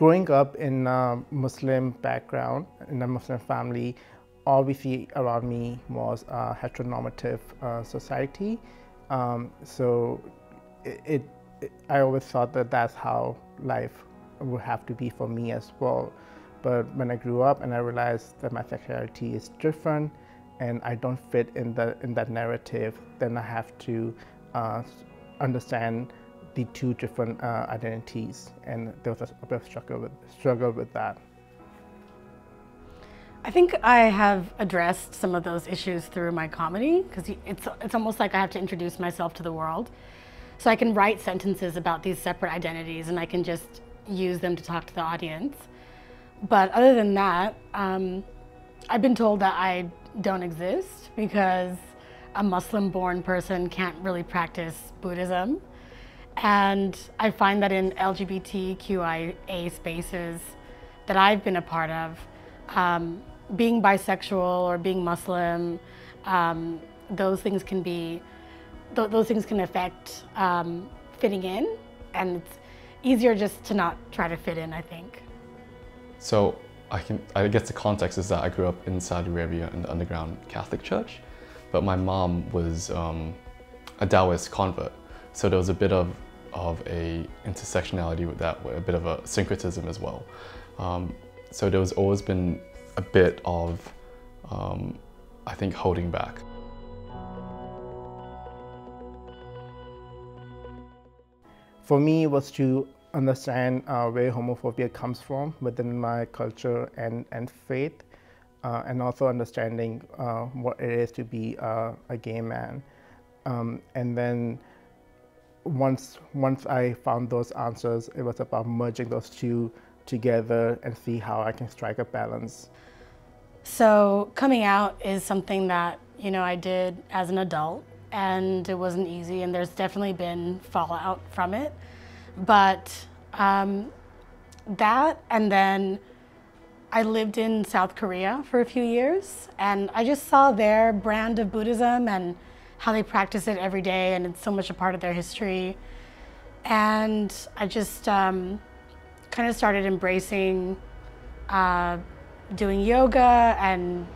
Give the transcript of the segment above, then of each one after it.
Growing up in a Muslim background, in a Muslim family, all we see around me was a heteronormative society. So I always thought that that's how life would have to be for me as well. But when I grew up and I realized that my sexuality is different and I don't fit in that narrative, then I have to understand the two different identities, and there was a bit of struggle with that. I think I have addressed some of those issues through my comedy, because it's almost like I have to introduce myself to the world. So I can write sentences about these separate identities and I can just use them to talk to the audience. But other than that, I've been told that I don't exist because a Muslim-born person can't really practice Buddhism. And I find that in LGBTQIA spaces that I've been a part of, being bisexual or being Muslim, those things can affect fitting in, and it's easier just to not try to fit in, I think. So I guess the context is that I grew up in Saudi Arabia in the underground Catholic church, but my mom was a Taoist convert. So there was a bit of a intersectionality with that, a bit of a syncretism as well. So there was always been a bit of, I think, holding back. For me, it was to understand where homophobia comes from within my culture and faith, and also understanding what it is to be a gay man. And then once I found those answers, it was about merging those two together and see how I can strike a balance. So coming out is something that, I did as an adult, and it wasn't easy, and there's definitely been fallout from it. But that, and then I lived in South Korea for a few years, and I just saw their brand of Buddhism and how they practice it every day, and it's so much a part of their history. And I just kind of started embracing doing yoga and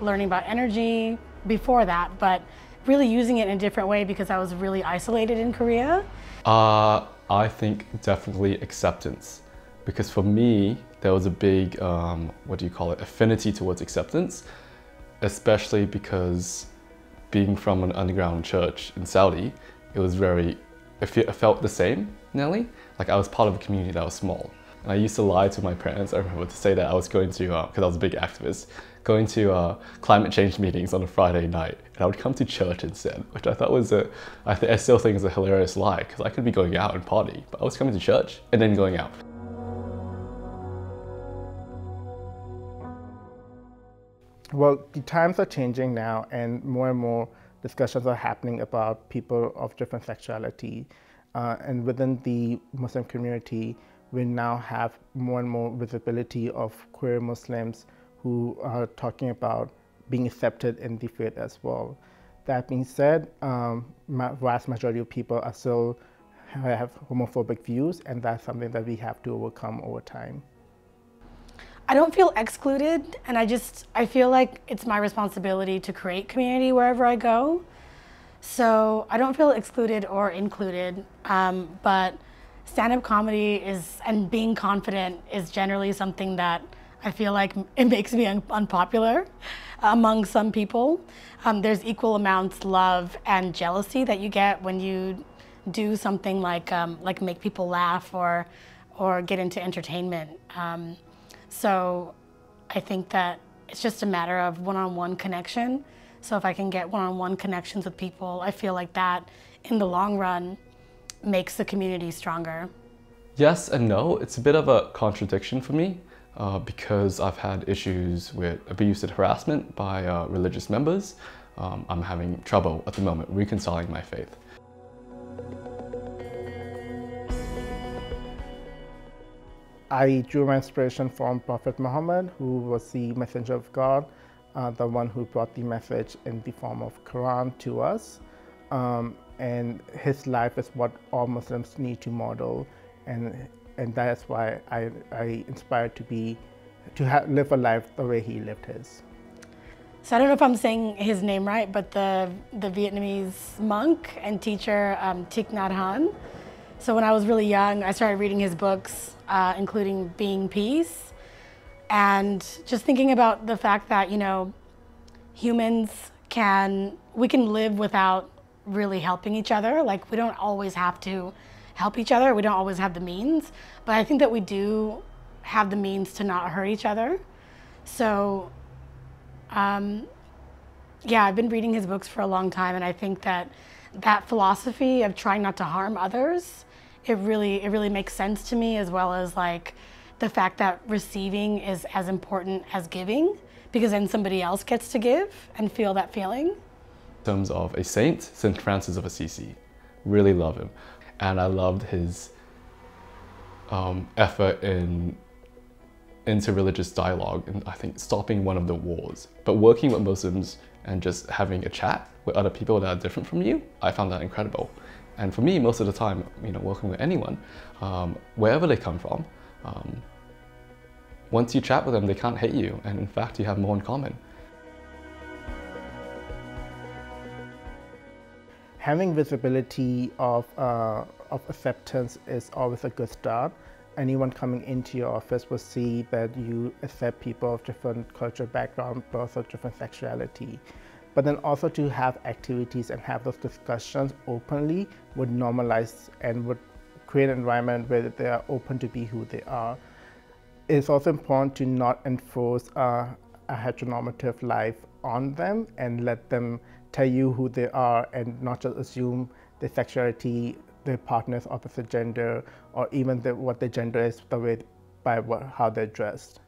learning about energy before that, but really using it in a different way because I was really isolated in Korea. I think definitely acceptance, because for me there was a big, affinity towards acceptance, especially because being from an underground church in Saudi, it felt the same, nearly. Like I was part of a community that was small. And I used to lie to my parents, I remember, to say that I was going to, because I was a big activist, going to climate change meetings on a Friday night, and I would come to church instead, which I thought was I still think is a hilarious lie, because I could be going out and party, but I was coming to church and then going out. Well, the times are changing now, and more discussions are happening about people of different sexuality. And within the Muslim community, we now have more and more visibility of queer Muslims who are talking about being accepted in the faith as well. That being said, vast majority of people are still have homophobic views, and that's something that we have to overcome over time. I don't feel excluded, and I feel like it's my responsibility to create community wherever I go. So I don't feel excluded or included, but stand-up comedy and being confident is generally something that I feel like it makes me unpopular among some people. There's equal amounts love and jealousy that you get when you do something like make people laugh or get into entertainment. So I think that it's just a matter of one-on-one connection. So if I can get one-on-one connections with people, I feel like that in the long run makes the community stronger. Yes and no. It's a bit of a contradiction for me because I've had issues with abuse and harassment by religious members. I'm having trouble at the moment reconciling my faith. I drew my inspiration from Prophet Muhammad, who was the messenger of God, the one who brought the message in the form of Quran to us. And his life is what all Muslims need to model. And and that's why I inspired to live a life the way he lived his. So I don't know if I'm saying his name right, but the Vietnamese monk and teacher Thich Nhat Hanh. So when I was really young, I started reading his books, including Being Peace, and just thinking about the fact that, you know, humans we can live without really helping each other. Like, we don't always have to help each other. We don't always have the means, but I think that we do have the means to not hurt each other. So, yeah, I've been reading his books for a long time, and I think that that philosophy of trying not to harm others, it really makes sense to me, as well as like the fact that receiving is as important as giving, because then somebody else gets to give and feel that feeling. In terms of a saint, St. Francis of Assisi, really love him. And I loved his effort in interreligious dialogue, and I think stopping one of the wars. But working with Muslims and just having a chat with other people that are different from you, I found that incredible. And for me, most of the time, you know, working with anyone, wherever they come from, once you chat with them, they can't hate you, and in fact, you have more in common. Having visibility of acceptance is always a good start. Anyone coming into your office will see that you accept people of different cultural background, but also different sexuality. But then also to have activities and have those discussions openly would normalize and would create an environment where they are open to be who they are. It's also important to not enforce a heteronormative life on them and let them tell you who they are, and not just assume their sexuality, their partner's opposite gender, or even what their gender is how they're dressed.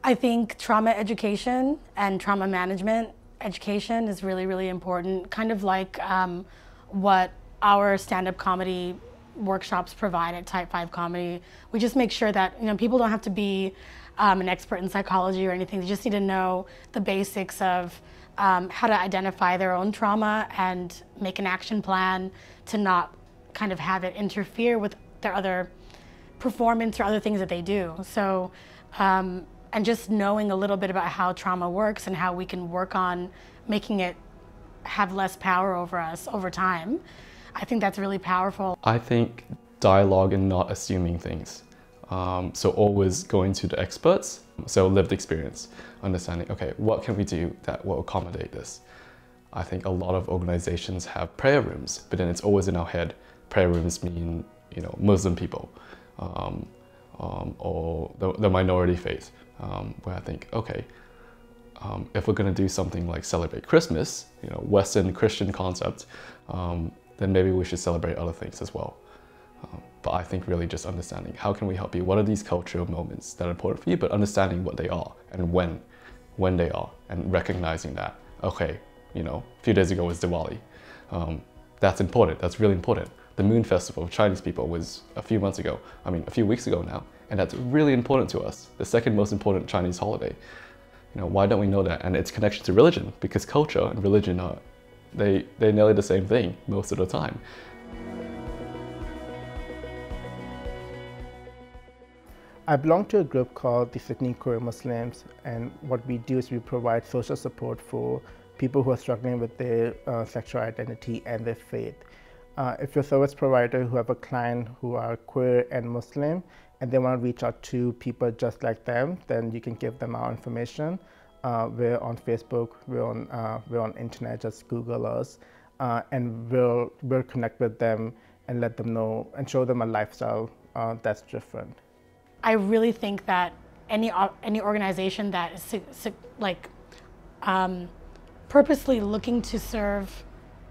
I think trauma education and trauma management education is really important, kind of like what our stand-up comedy workshops provide at Type 5 Comedy. We just make sure that, you know, people don't have to be an expert in psychology or anything. They just need to know the basics of how to identify their own trauma and make an action plan to not kind of have it interfere with their other performance or other things that they do. So, and just knowing a little bit about how trauma works and how we can work on making it have less power over us over time. I think that's really powerful. I think dialogue and not assuming things. So always going to the experts, so lived experience, understanding, okay, what can we do that will accommodate this? I think a lot of organizations have prayer rooms, but then it's always in our head, prayer rooms mean, you know, Muslim people, or the minority faith, where I think, okay, if we're gonna do something like celebrate Christmas, you know, Western Christian concept, then maybe we should celebrate other things as well. But I think really just understanding, how can we help you? What are these cultural moments that are important for you, but understanding what they are and when they are, and recognizing that, okay, you know, a few days ago was Diwali. That's important, that's really important. The Moon Festival of Chinese people was a few weeks ago now, and that's really important to us. The second most important Chinese holiday. You know, why don't we know that? And its connection to religion, because culture and religion are, they're nearly the same thing most of the time. I belong to a group called the Sydney Queer Muslims, and what we do is we provide social support for people who are struggling with their sexual identity and their faith. If you're a service provider who have a client who are queer and Muslim, and they want to reach out to people just like them, then you can give them our information. We're on Facebook, we're on internet, just Google us, and we'll connect with them and let them know and show them a lifestyle that's different. I really think that any organization that is purposely looking to serve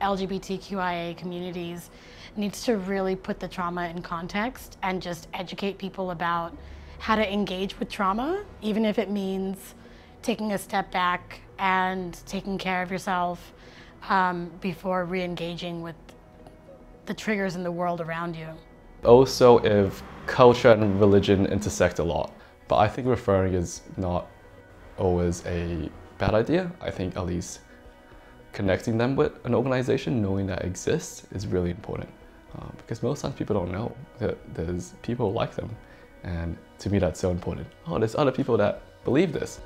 LGBTQIA communities needs to really put the trauma in context and just educate people about how to engage with trauma, even if it means taking a step back and taking care of yourself before re-engaging with the triggers in the world around you. Also, if culture and religion intersect a lot, but I think referring is not always a bad idea. I think at least connecting them with an organization, knowing that exists, is really important. because most times people don't know that there's people like them. And to me, that's so important. Oh, there's other people that believe this.